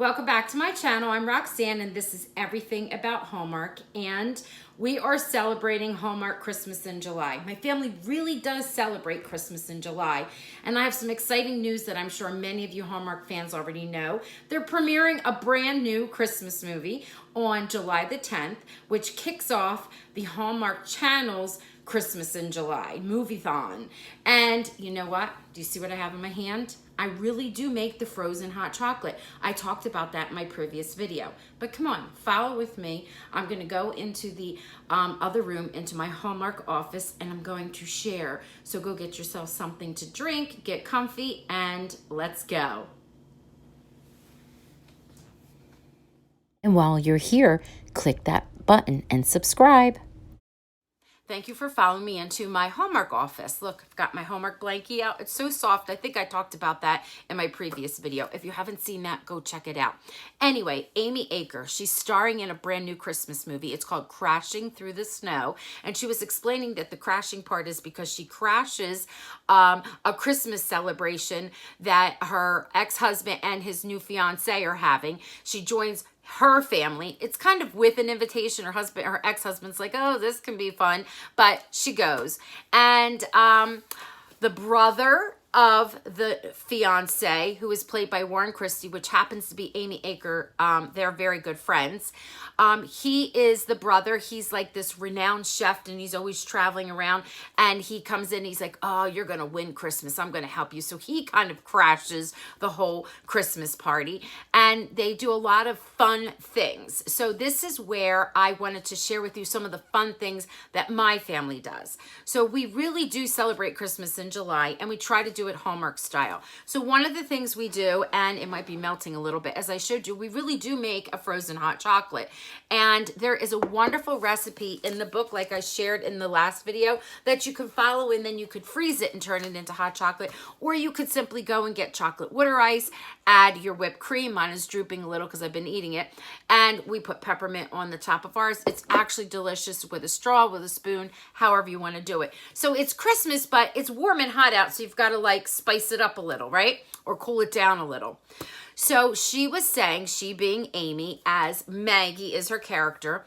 Welcome back to my channel. I'm Roxanne and this is everything about Hallmark, and we are celebrating Hallmark Christmas in July. My family really does celebrate Christmas in July, and I have some exciting news that I'm sure many of you Hallmark fans already know. They're premiering a brand new Christmas movie on July the 10th, which kicks off the Hallmark Channel's Christmas in July movie-thon. And you know what? Do you see what I have in my hand? I really do make the frozen hot chocolate. I talked about that in my previous video. But come on, follow with me. I'm going to go into the other room, into my Hallmark office, and I'm going to share. So go get yourself something to drink, get comfy, and let's go. And while you're here, click that button and subscribe. Thank you for following me into my Hallmark office. Look, I've got my Hallmark blankie out. It's so soft. I think I talked about that in my previous video. If you haven't seen that, go check it out. Anyway, Amy Acker, she's starring in a brand new Christmas movie. It's called Crashing Through the Snow. And she was explaining that the crashing part is because she crashes a Christmas celebration that her ex-husband and his new fiance are having. She joins her family. It's kind of with an invitation. Her ex-husband's like, oh, this can be fun, but she goes. And the brother of the fiance, who is played by Christie, which happens to be Amy Acker, they're very good friends. He is the brother. He's like this renowned chef, and he's always traveling around, and he comes in, he's like, oh, you're gonna win Christmas, I'm gonna help you. So he kind of crashes the whole Christmas party, and they do a lot of fun things. So this is where I wanted to share with you some of the fun things that my family does. So we really do celebrate Christmas in July, and we try to do it Hallmark style. So one of the things we do, and it might be melting a little bit, as I showed you, we really do make a frozen hot chocolate. And there is a wonderful recipe in the book, like I shared in the last video, that you can follow, and then you could freeze it and turn it into hot chocolate, or you could simply go and get chocolate water ice, add your whipped cream. Mine is drooping a little because I've been eating it, and we put peppermint on the top of ours. It's actually delicious with a straw, with a spoon, however you want to do it. So it's Christmas, but it's warm and hot out, so you've got to like spice it up a little, right? Or cool it down a little. So she was saying, she being Amy, as Maggie is her character,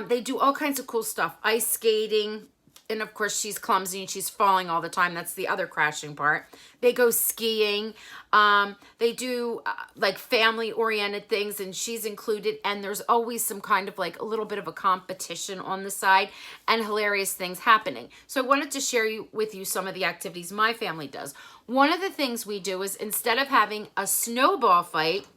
they do all kinds of cool stuff. Ice skating, and of course she's clumsy and she's falling all the time. That's the other crashing part. They go skiing. They do like family-oriented things, and she's included, and there's always some kind of like a little bit of a competition on the side and hilarious things happening. So I wanted to share with you some of the activities my family does. One of the things we do is, instead of having a snowball fight,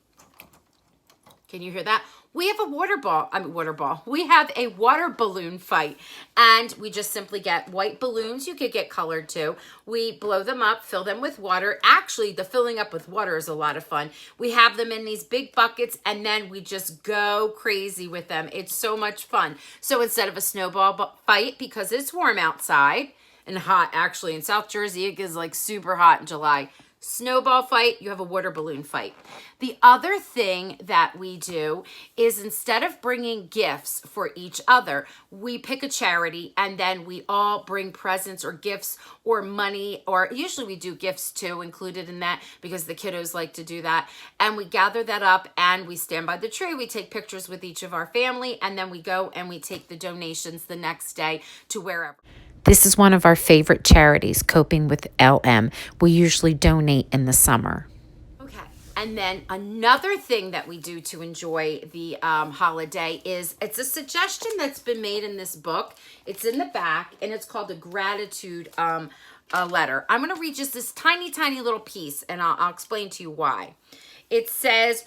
can you hear that? We have a we have a water balloon fight, and we just simply get white balloons. You could get colored too. We blow them up, fill them with water. Actually, the filling up with water is a lot of fun. We have them in these big buckets, and then we just go crazy with them. It's so much fun. So instead of a snowball fight, because it's warm outside and hot, actually in South Jersey, it gets like super hot in July. Snowball fight, you have a water balloon fight. The other thing that we do is, instead of bringing gifts for each other, we pick a charity, and then we all bring presents or gifts or money, or usually we do gifts too included in that, because the kiddos like to do that. And we gather that up, and we stand by the tree. We take pictures with each of our family, and then we go and we take the donations the next day to wherever. This is one of our favorite charities, Coping with LM. We usually donate in the summer. Okay, and then another thing that we do to enjoy the holiday is, it's a suggestion that's been made in this book. It's in the back, and it's called a gratitude letter. I'm going to read just this tiny, tiny little piece, and I'll explain to you why. It says,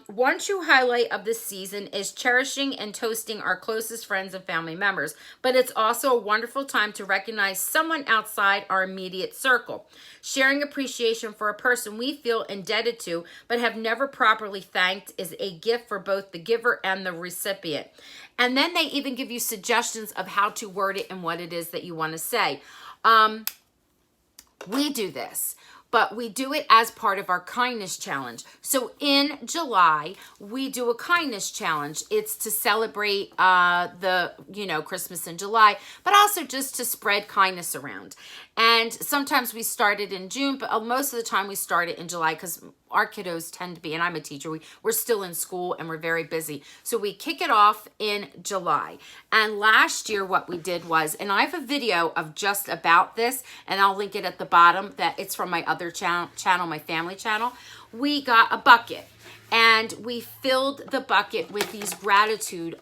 one true highlight of this season is cherishing and toasting our closest friends and family members, but it's also a wonderful time to recognize someone outside our immediate circle. Sharing appreciation for a person we feel indebted to but have never properly thanked is a gift for both the giver and the recipient. And then they even give you suggestions of how to word it and what it is that you want to say. We do this, but we do it as part of our kindness challenge. So in July, we do a kindness challenge. It's to celebrate Christmas in July, but also just to spread kindness around. And sometimes we start it in June, but most of the time we start it in July, because our kiddos tend to be, and I'm a teacher, we're still in school and we're very busy. So we kick it off in July. And last year what we did was, and I have a video of just about this, and I'll link it at the bottom, that it's from my other channel, my family channel. We got a bucket. And we filled the bucket with these gratitude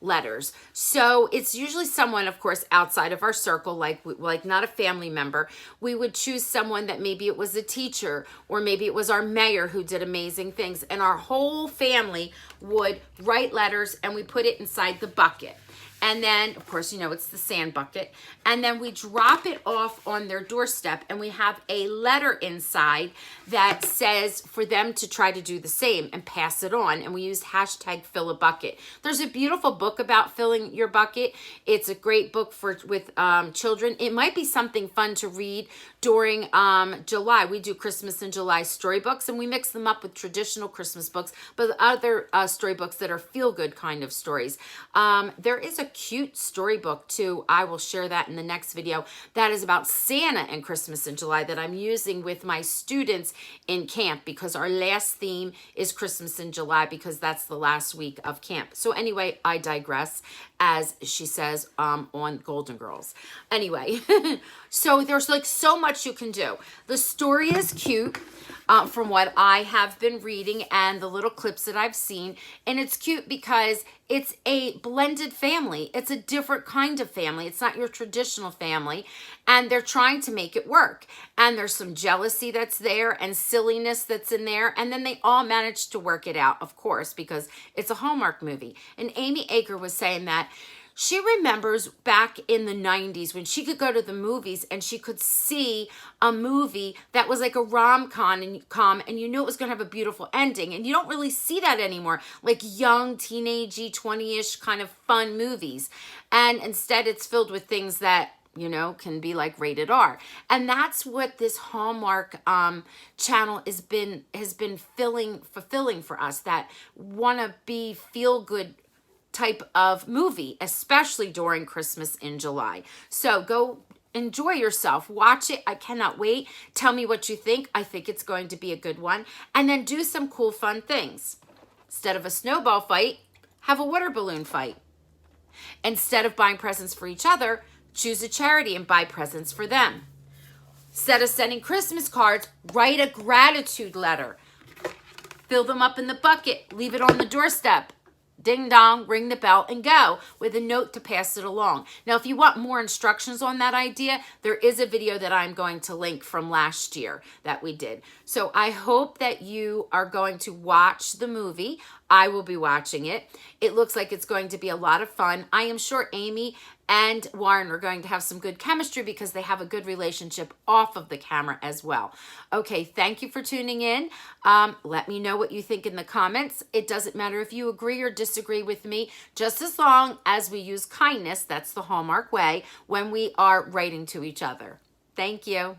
letters. So it's usually someone, of course, outside of our circle, like not a family member. We would choose someone that maybe it was a teacher, or maybe it was our mayor who did amazing things. And our whole family would write letters, and we put it inside the bucket. And then, of course, you know, it's the sand bucket. And then we drop it off on their doorstep, and we have a letter inside that says for them to try to do the same and pass it on. And we use hashtag fill a bucket. There's a beautiful book about filling your bucket. It's a great book with children. It might be something fun to read during July. We do Christmas in July storybooks, and we mix them up with traditional Christmas books, but other storybooks that are feel-good kind of stories. There is a cute storybook too. I will share that in the next video. That is about Santa and Christmas in July that I'm using with my students in camp, because our last theme is Christmas in July, because that's the last week of camp. So anyway, I digress, as she says on Golden Girls. Anyway, so there's like so much you can do. The story is cute. From what I have been reading and the little clips that I've seen. And it's cute because it's a blended family. It's a different kind of family. It's not your traditional family. And they're trying to make it work. And there's some jealousy that's there and silliness that's in there. And then they all manage to work it out, of course, because it's a Hallmark movie. And Amy Acker was saying that she remembers back in the 90s when she could go to the movies and she could see a movie that was like a rom-com and you knew it was going to have a beautiful ending. And you don't really see that anymore, like young, teenagey, 20-ish kind of fun movies. And instead it's filled with things that, you know, can be like rated R. And that's what this Hallmark channel has been fulfilling for us, that want to be feel-good type of movie, especially during Christmas in July. So go enjoy yourself. Watch it. I cannot wait. Tell me what you think. I think it's going to be a good one. And then do some cool, fun things. Instead of a snowball fight, have a water balloon fight. Instead of buying presents for each other, choose a charity and buy presents for them. Instead of sending Christmas cards, write a gratitude letter. Fill them up in the bucket. Leave it on the doorstep. Ding dong, ring the bell, and go with a note to pass it along. Now, if you want more instructions on that idea, there is a video that I'm going to link from last year that we did. So I hope that you are going to watch the movie. I will be watching it. It looks like it's going to be a lot of fun. I am sure Amy and Warren are going to have some good chemistry because they have a good relationship off of the camera as well. Okay, thank you for tuning in. Let me know what you think in the comments. It doesn't matter if you agree or disagree with me, just as long as we use kindness, that's the Hallmark way, when we are writing to each other. Thank you.